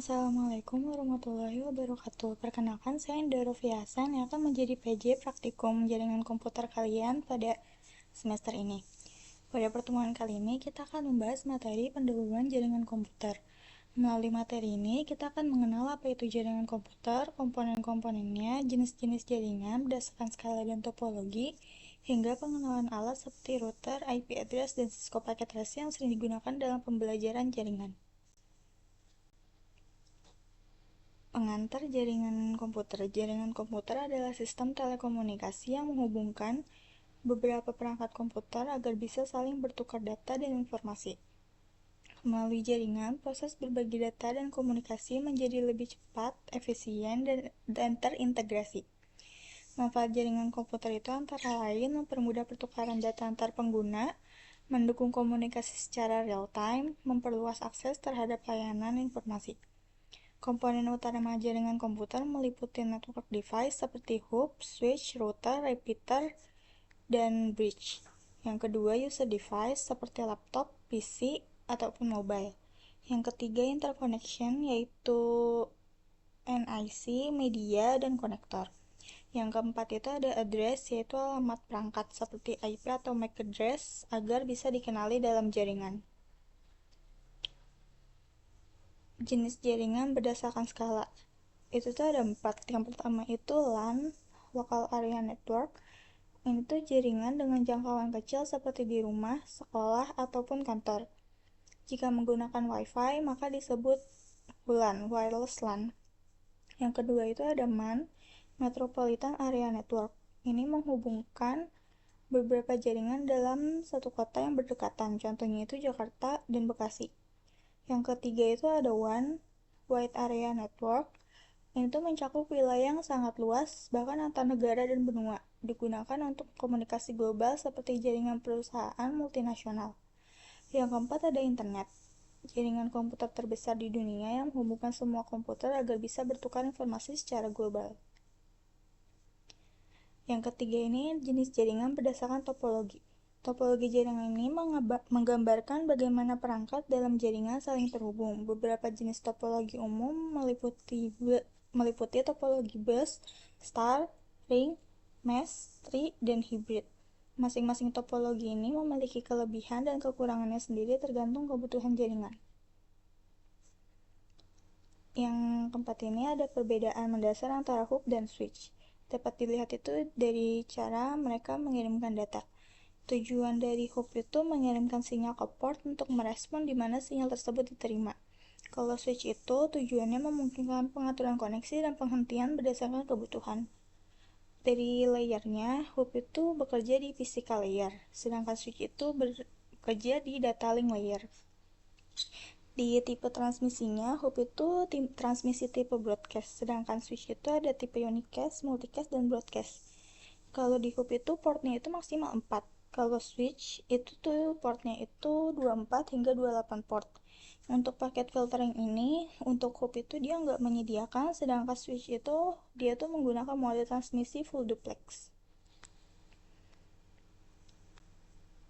Assalamualaikum warahmatullahi wabarakatuh. Perkenalkan, saya Indra Rufiasan yang akan menjadi PJ Praktikum Jaringan Komputer kalian pada semester ini. Pada pertemuan kali ini, kita akan membahas materi pendahuluan jaringan komputer. Melalui materi ini, kita akan mengenal apa itu jaringan komputer, komponen-komponennya, jenis-jenis jaringan berdasarkan skala dan topologi, hingga pengenalan alat seperti router, IP address, dan Cisco Packet Trace yang sering digunakan dalam pembelajaran jaringan. Pengantar jaringan komputer. Jaringan komputer adalah sistem telekomunikasi yang menghubungkan beberapa perangkat komputer agar bisa saling bertukar data dan informasi. Melalui jaringan, proses berbagi data dan komunikasi menjadi lebih cepat, efisien, dan terintegrasi. Manfaat jaringan komputer itu antara lain mempermudah pertukaran data antar pengguna, mendukung komunikasi secara real-time, memperluas akses terhadap layanan informasi. Komponen utama jaringan komputer meliputi network device seperti hub, switch, router, repeater, dan bridge. Yang kedua, user device seperti laptop, PC, ataupun mobile. Yang ketiga, interconnection yaitu NIC, media, dan konektor. Yang keempat itu ada address yaitu alamat perangkat seperti IP atau MAC address agar bisa dikenali dalam jaringan. Jenis jaringan berdasarkan skala itu tuh ada 4. Yang pertama itu LAN, Local Area Network. Ini tuh jaringan dengan jangkauan kecil seperti di rumah, sekolah, ataupun kantor. Jika menggunakan Wi-Fi, maka disebut WLAN, Wireless LAN. Yang kedua itu ada MAN, Metropolitan Area Network. Ini menghubungkan beberapa jaringan dalam satu kota yang berdekatan, contohnya itu Jakarta dan Bekasi. Yang ketiga itu ada WAN, Wide Area Network. Ini tuh mencakup wilayah yang sangat luas, bahkan antar negara dan benua. Digunakan untuk komunikasi global seperti jaringan perusahaan multinasional. Yang keempat ada internet. Jaringan komputer terbesar di dunia yang menghubungkan semua komputer agar bisa bertukar informasi secara global. Yang ketiga ini jenis jaringan berdasarkan topologi. Topologi jaringan ini menggambarkan bagaimana perangkat dalam jaringan saling terhubung. Beberapa jenis topologi umum meliputi topologi bus, star, ring, mesh, tree, dan hybrid. Masing-masing topologi ini memiliki kelebihan dan kekurangannya sendiri tergantung kebutuhan jaringan. Yang keempat ini ada perbedaan mendasar antara hub dan switch. Dapat dilihat itu dari cara mereka mengirimkan data. Tujuan dari hub itu mengirimkan sinyal ke port untuk merespon di mana sinyal tersebut diterima. Kalau switch itu tujuannya memungkinkan pengaturan koneksi dan penghentian berdasarkan kebutuhan. Dari layernya, hub itu bekerja di physical layer, sedangkan switch itu bekerja di data link layer. Di tipe transmisinya, hub itu transmisi tipe broadcast, sedangkan switch itu ada tipe unicast, multicast, dan broadcast. Kalau di hub itu portnya itu maksimal 4. Kalau switch itu tuh portnya itu 24 hingga 28 port. Untuk paket filtering ini, untuk hub itu dia nggak menyediakan, sedangkan switch itu dia tuh menggunakan mode transmisi full duplex.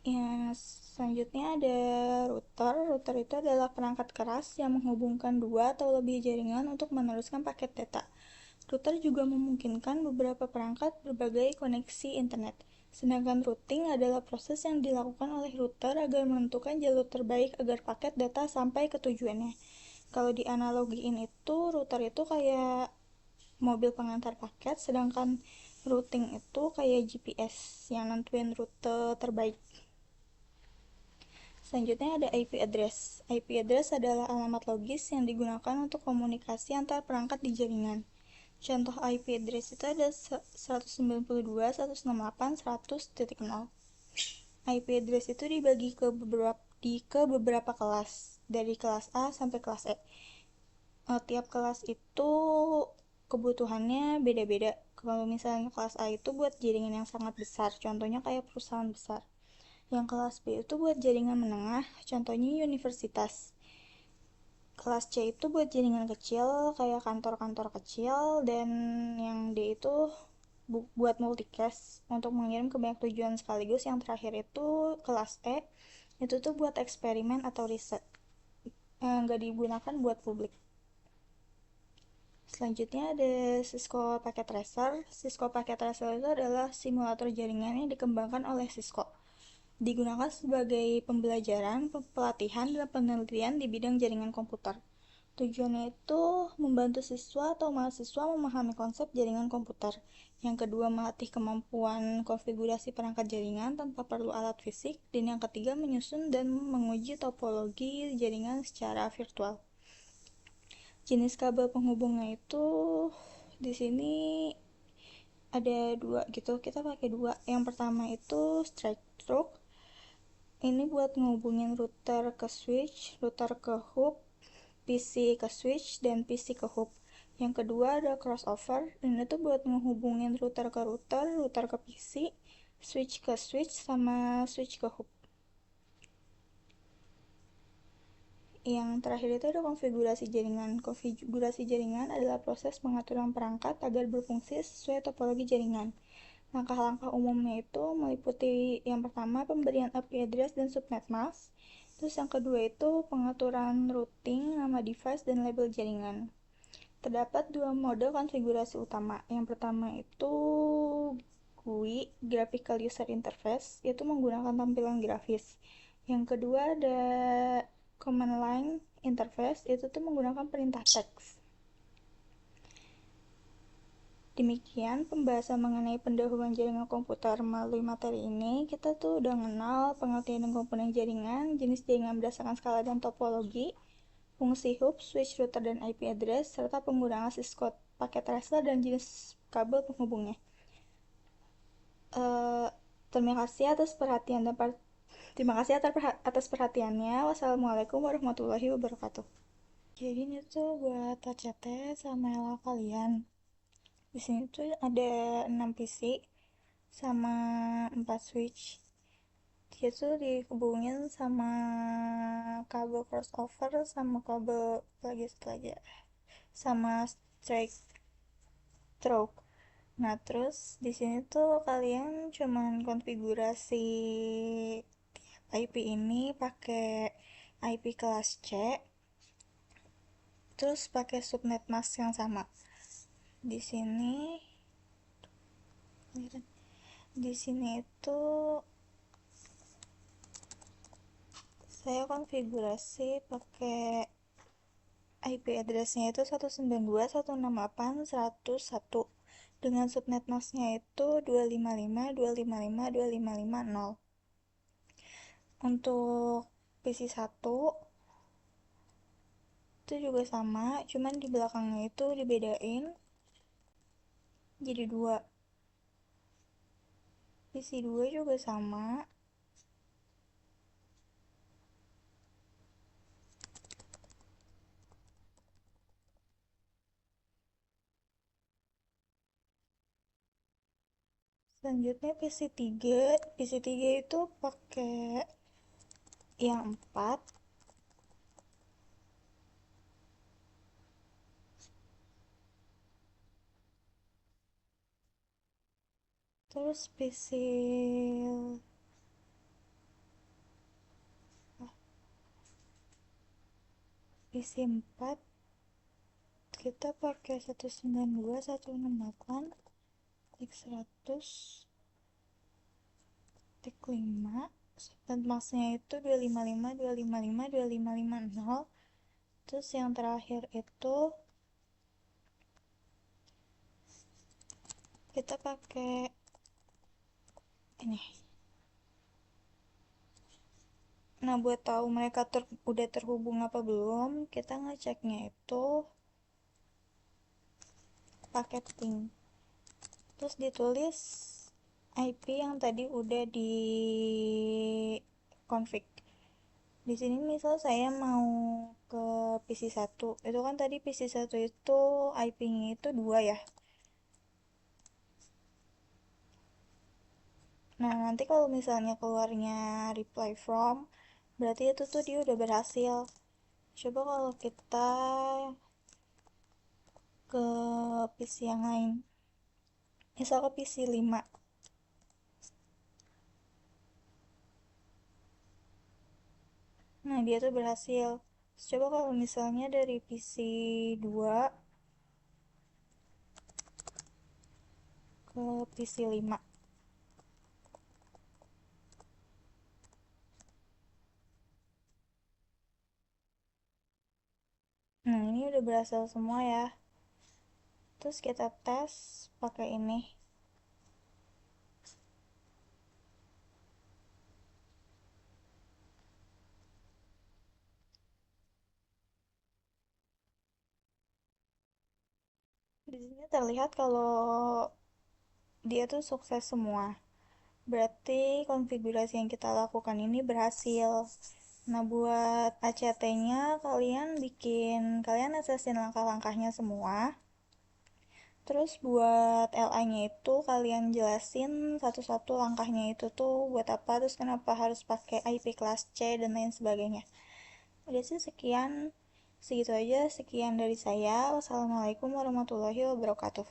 Ya, selanjutnya ada router. Router itu adalah perangkat keras yang menghubungkan dua atau lebih jaringan untuk meneruskan paket data. Router juga memungkinkan beberapa perangkat berbagai koneksi internet. Sedangkan routing adalah proses yang dilakukan oleh router agar menentukan jalur terbaik agar paket data sampai ke tujuannya. Kalau dianalogiin itu, router itu kayak mobil pengantar paket, sedangkan routing itu kayak GPS yang nentuin rute terbaik. Selanjutnya ada IP address. IP address adalah alamat logis yang digunakan untuk komunikasi antar perangkat di jaringan. Contoh IP address itu ada 192.168.100.0. IP address itu dibagi ke beberapa kelas, dari kelas A sampai kelas E. Tiap kelas itu kebutuhannya beda-beda. Kalau misalnya kelas A itu buat jaringan yang sangat besar, contohnya kayak perusahaan besar. Yang kelas B itu buat jaringan menengah, contohnya universitas. Kelas C itu buat jaringan kecil, kayak kantor-kantor kecil. Dan yang D itu buat multicast, untuk mengirim ke banyak tujuan sekaligus. Yang terakhir itu kelas E, itu tuh buat eksperimen atau riset, nggak digunakan buat publik. Selanjutnya ada Cisco Packet Tracer. Cisco Packet Tracer itu adalah simulator jaringan yang dikembangkan oleh Cisco. Digunakan sebagai pembelajaran, pelatihan, dan penelitian di bidang jaringan komputer. Tujuannya itu membantu siswa atau mahasiswa memahami konsep jaringan komputer. Yang kedua, melatih kemampuan konfigurasi perangkat jaringan tanpa perlu alat fisik. Dan yang ketiga, menyusun dan menguji topologi jaringan secara virtual. Jenis kabel penghubungnya itu di sini ada dua gitu, kita pakai dua. Yang pertama itu straight through, ini buat ngehubungin router ke switch, router ke hub, PC ke switch, dan PC ke hub. Yang kedua ada crossover, dan itu buat ngehubungin router ke router, router ke PC, switch ke switch, sama switch ke hub. Yang terakhir itu ada konfigurasi jaringan. Konfigurasi jaringan adalah proses pengaturan perangkat agar berfungsi sesuai topologi jaringan. Langkah-langkah umumnya itu meliputi yang pertama pemberian IP address dan subnet mask. Terus yang kedua itu pengaturan routing, nama device, dan label jaringan. Terdapat dua mode konfigurasi utama. Yang pertama itu GUI, Graphical User Interface, yaitu menggunakan tampilan grafis. Yang kedua ada Command Line Interface, yaitu tuh menggunakan perintah teks. Demikian pembahasan mengenai pendahuluan jaringan komputer. Melalui materi ini, kita tuh udah mengenal pengertian dan komponen jaringan, jenis jaringan berdasarkan skala dan topologi, fungsi hub, switch, router, dan IP address, serta penggunaan Cisco paket tracer dan jenis kabel penghubungnya. Terima kasih atas perhatian dan terima kasih atas perhatiannya. Wassalamualaikum warahmatullahi wabarakatuh. Jadi ini tuh buat ACT sama LA kalian. Di sini tuh ada 6 PC sama 4 switch. Dia tuh dihubungin sama kabel crossover sama kabel lagi sama straight through. Nah, terus di sini tuh kalian cuman konfigurasi IP ini pakai IP kelas C, terus pakai subnet mask yang sama. Di sini di sini itu saya konfigurasi pakai IP address-nya itu 192.168.101 dengan subnet mask-nya itu 255.255.255.0. Untuk PC 1 itu juga sama, cuman di belakangnya itu dibedain jadi 2. PC 2 juga sama. Selanjutnya PC 3 itu pakai yang 4. Terus PC 4 kita pakai 192.168.100 tik 5, dan maksnya itu 255.255.255.0. Terus yang terakhir itu kita pakai ini. Nah, buat tahu mereka udah terhubung apa belum, kita ngeceknya itu pakai ping. Terus ditulis IP yang tadi udah di config. Di sini misal saya mau ke PC 1. Itu kan tadi PC 1 itu IP-nya itu 2 ya. Nah, nanti kalau misalnya keluarnya reply from, berarti itu tuh dia udah berhasil. Coba kalau kita ke PC yang lain. Misal ke PC 5. Nah, dia tuh berhasil. Coba kalau misalnya dari PC 2 ke PC 5. Nah, ini udah berhasil semua ya. Terus kita tes pakai ini. Di sini terlihat kalau dia tuh sukses semua. Berarti konfigurasi yang kita lakukan ini berhasil. Nah, buat ACT-nya kalian asesin langkah-langkahnya semua. Terus buat LA-nya itu kalian jelasin satu-satu langkahnya itu tuh buat apa, terus kenapa harus pakai IP kelas C dan lain sebagainya. Udah sih sekian, segitu aja, sekian dari saya. Wassalamualaikum warahmatullahi wabarakatuh.